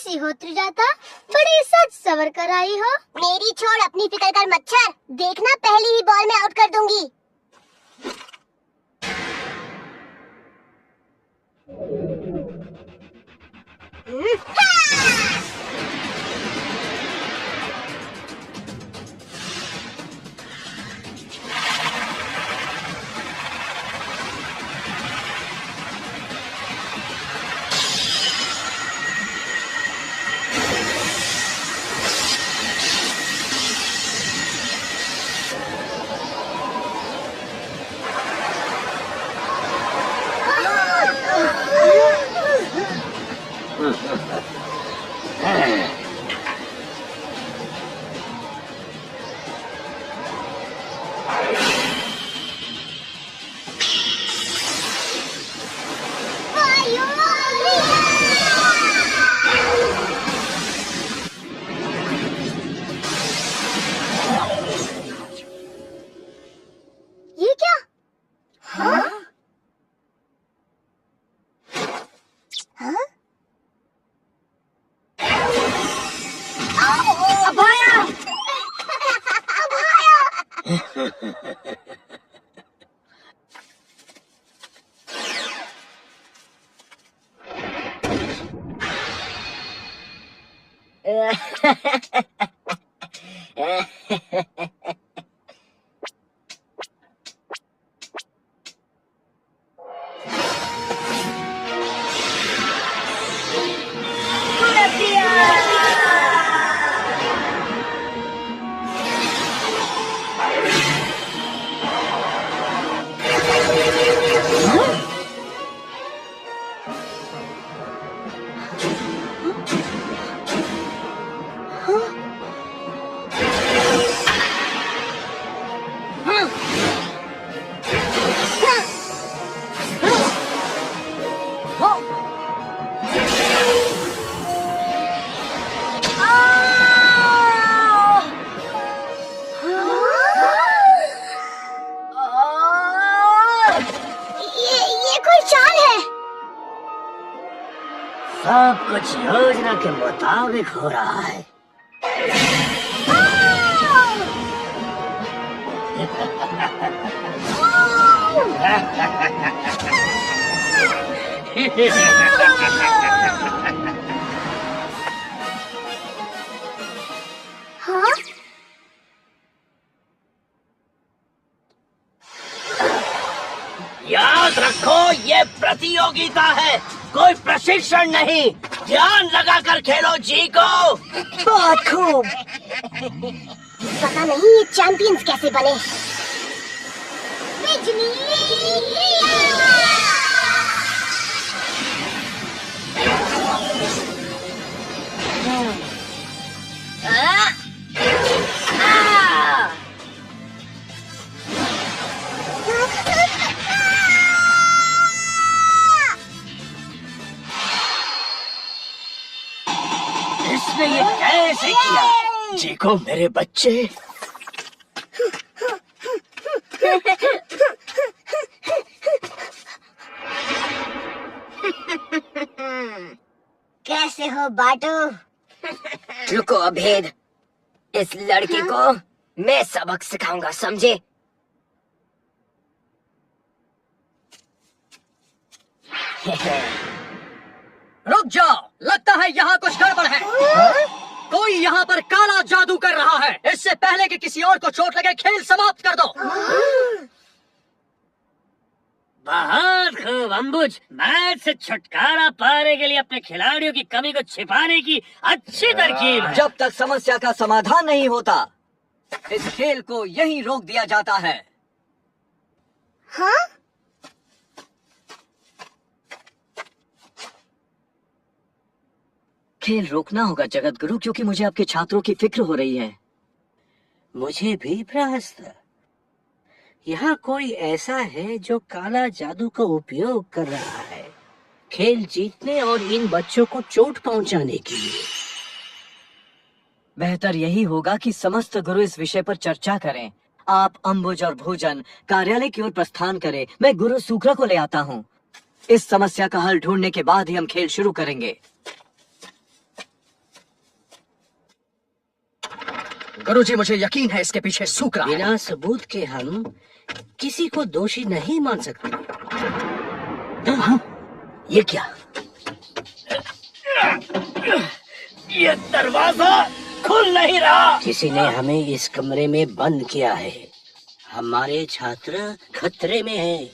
कैसी हो त्रिजाता? बड़ी सच सवर कर आई हो। मेरी छोड़ अपनी फिक्र कर मच्छर, देखना पहली ही बॉल में आउट कर दूंगी। ये क्या? हाँ? हाँ? अब आया! अब आया! ये कोई चाल है। सब कुछ योजना के मुताबिक हो रहा है। हाँ? याद रखो, ये प्रतियोगिता है, कोई प्रशिक्षण नहीं। ध्यान लगाकर खेलो जीको। बहुत खूब। पता नहीं ये चैंपियंस कैसे बने। बिजली इसने ये कैसे किया? जीको मेरे बच्चे। कैसे हो बाटू? रुको अभेद, इस लड़की को मैं सबक सिखाऊंगा, समझे? रुक जाओ, लगता है यहाँ कुछ गड़बड़ है। कोई यहाँ पर काला जादू कर रहा है। इससे पहले कि किसी और को चोट लगे, खेल समाप्त कर दो। बहुत खूब अंबुज। मैच से छुटकारा पाने के लिए अपने खिलाड़ियों की कमी को छिपाने की अच्छी तरकीब है। जब तक समस्या का समाधान नहीं होता, इस खेल को यहीं रोक दिया जाता है। हाँ? खेल रोकना होगा जगत गुरु, क्योंकि मुझे आपके छात्रों की फिक्र हो रही है। मुझे भी प्रयास था। यहाँ कोई ऐसा है जो काला जादू का उपयोग कर रहा है, खेल जीतने और इन बच्चों को चोट पहुंचाने के लिए। बेहतर यही होगा कि समस्त गुरु इस विषय पर चर्चा करें। आप अंबुज और भोजन कार्यालय की ओर प्रस्थान करें। मैं गुरु सूक्रा को ले आता हूँ। इस समस्या का हल ढूंढने के बाद ही हम खेल शुरू करेंगे। गुरुजी, मुझे यकीन है इसके पीछे सूकरा है। बिना सबूत के हम किसी को दोषी नहीं मान सकते। ये क्या? ये दरवाजा खुल नहीं रहा। किसी ने हमें इस कमरे में बंद किया है। हमारे छात्र खतरे में हैं।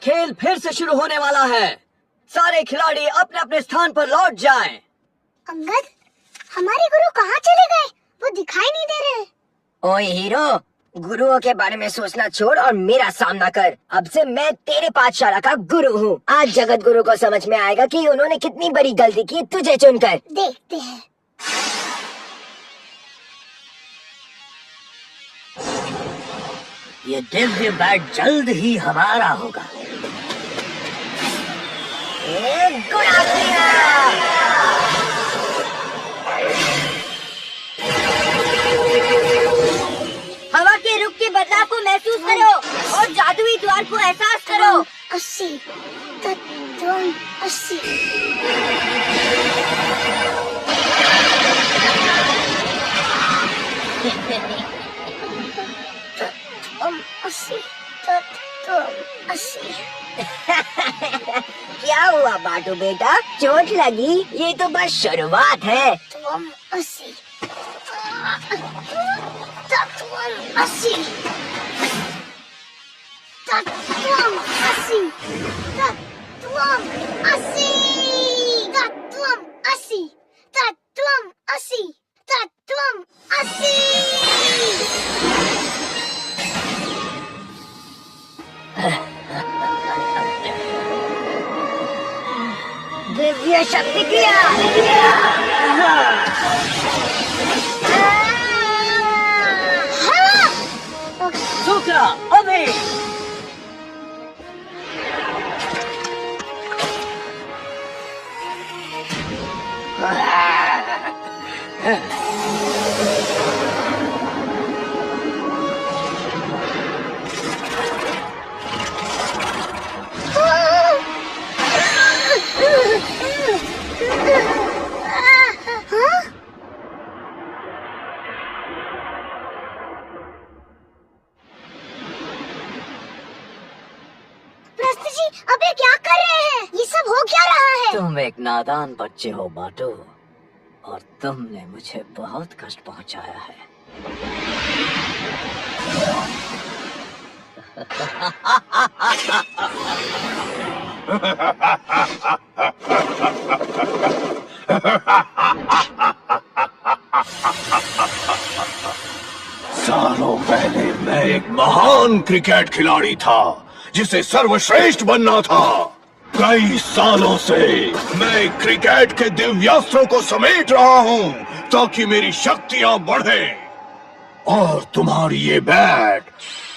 खेल फिर से शुरू होने वाला है। सारे खिलाड़ी अपने अपने स्थान पर लौट जाएं। अंगद, हमारे गुरु कहाँ चले गए? वो दिखाई नहीं दे रहे। ओए हीरो, गुरुओं के बारे में सोचना छोड़ और मेरा सामना कर। अब से मैं तेरे पाठशाला का गुरु हूँ। आज जगत गुरु को समझ में आएगा कि उन्होंने कितनी बड़ी गलती की तुझे चुनकर। देखते हैं। ये दिव्य बैट जल्द ही हमारा होगा। हवा के रुख के बदलाव को महसूस करो और जादुई द्वार को एहसास करो। 80 तत्वम 80। तत्वम 80 तत्वम 80। क्या हुआ बाटू बेटा, चोट लगी? ये तो बस शुरुआत है। तत्वम 80। तत्वम 80। तत्वम 80। तत्वम 80। तत्वम 80। तत्वम 80। तत्वम 80। दिव्य शक्ति क्रिया। सूकरा अभी। प्रस्थ जी, अब ये क्या कर रहे हैं? ये सब हो क्या रहा है? तुम एक नादान बच्चे हो बाटू, और तुमने मुझे बहुत कष्ट पहुंचाया है। सालों पहले मैं एक महान क्रिकेट खिलाड़ी था जिसे सर्वश्रेष्ठ बनना था। कई सालों से मैं क्रिकेट के दिव्यास्त्रों को समेट रहा हूँ ताकि मेरी शक्तियाँ बढ़ें। और तुम्हारी ये बैट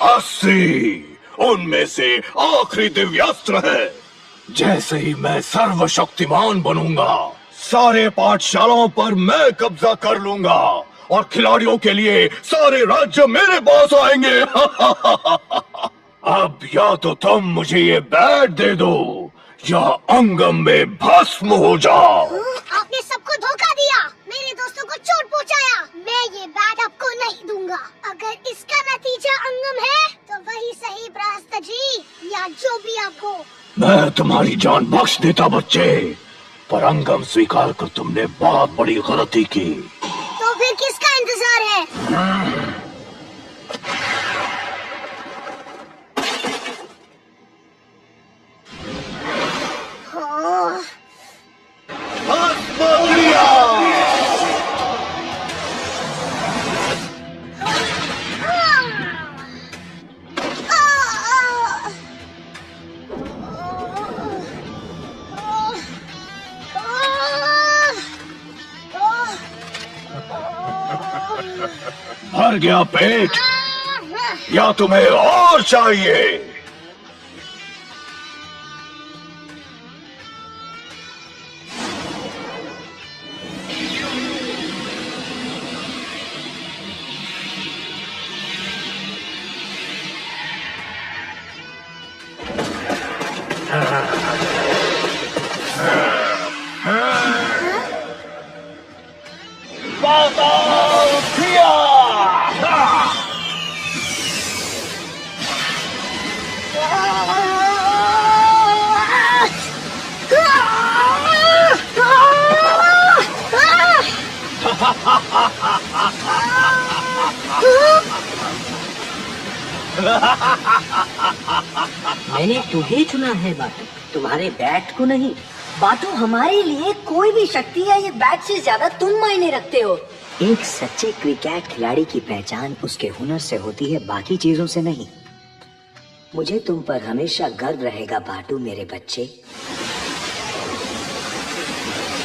80 उनमें से आखिरी दिव्यास्त्र है। जैसे ही मैं सर्वशक्तिमान बनूंगा, सारे पाठशालाओं पर मैं कब्जा कर लूंगा और खिलाड़ियों के लिए सारे राज्य मेरे पास आएंगे। अब या तो तुम मुझे ये बैट दे दो या अंगम में भस्म हो जाओ। आपने सबको धोखा दिया, मेरे दोस्तों को चोट पहुंचाया। मैं ये बैट आपको नहीं दूंगा। अगर इसका नतीजा अंगम है तो वही सही प्रहस्त जी, या जो भी आप हो। मैं तुम्हारी जान बख्श देता बच्चे, पर अंगम स्वीकार कर तुमने बहुत बड़ी गलती की। तो फिर किसका इंतजार है? हाँ। भर गया पेट या तुम्हें और चाहिए? पाताल क्रिया। मैंने तुम्हें चुना है बाटू, तुम्हारे बैट को नहीं। बाटू, हमारे लिए कोई भी शक्ति या ये बैट से ज्यादा तुम मायने रखते हो। एक सच्चे क्रिकेट खिलाड़ी की पहचान उसके हुनर से होती है, बाकी चीजों से नहीं। मुझे तुम पर हमेशा गर्व रहेगा बाटू मेरे बच्चे।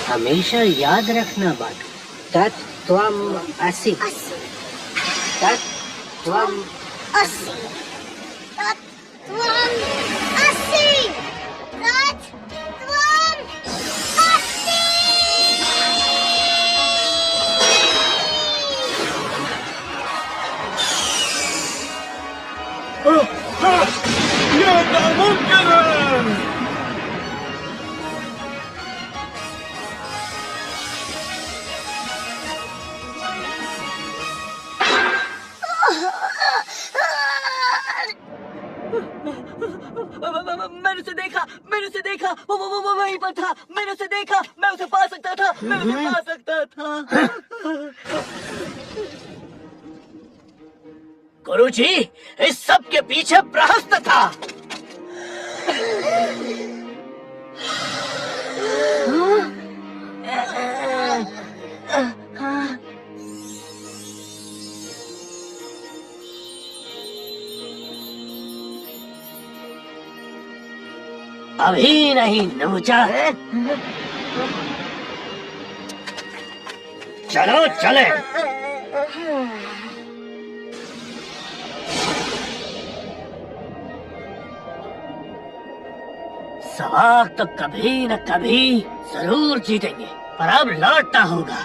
हमेशा याद रखना बाटू, तत्त्वम असि, तत्त्वम अस्सी, तत्त्वम अस्सी, तत्त्वम अस्सी। ये नामुमकिन है। मैंने उसे देखा, वो वहीं पर था। मैंने उसे देखा, मैं उसे पा सकता था, मैं उसे पा सकता था। गुरुजी, इस सब के पीछे प्रहस्त था। अभी नहीं नूचा है। चलो चले। सवाल तो कभी न कभी जरूर जीतेंगे, पर अब लौटना होगा।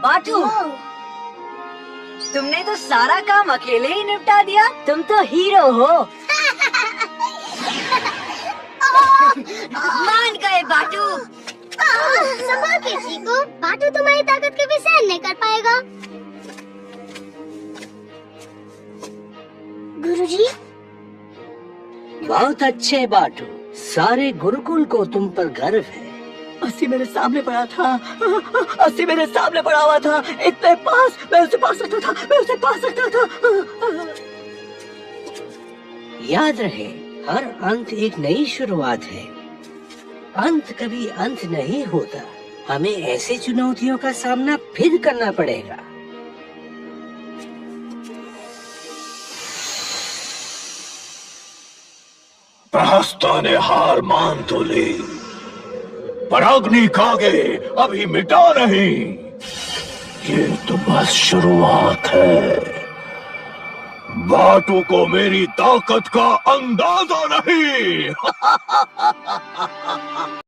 बाटू, तुमने तो सारा काम अकेले ही निपटा दिया। तुम तो हीरो हो। मान गए बाटू। संभाल के सीखो, बाटू तुम्हारी ताकत के भी सहन नहीं कर पाएगा। गुरुजी, बहुत अच्छे बाटू, सारे गुरुकुल को तुम पर गर्व है। अस्सी मेरे सामने पड़ा था, अस्सी मेरे सामने पड़ा हुआ था, इतने पास, मैं उसे पा सकता था, मैं उसे पा सकता था। याद रहे, हर अंत एक नई शुरुआत है। अंत कभी अंत नहीं होता। हमें ऐसे चुनौतियों का सामना फिर करना पड़ेगा। प्रहस्ता ने हार मान तो ली, पर अग्नि कागे अभी मिटा नहीं। ये तो बस शुरुआत है। बाटू को मेरी ताकत का अंदाजा नहीं।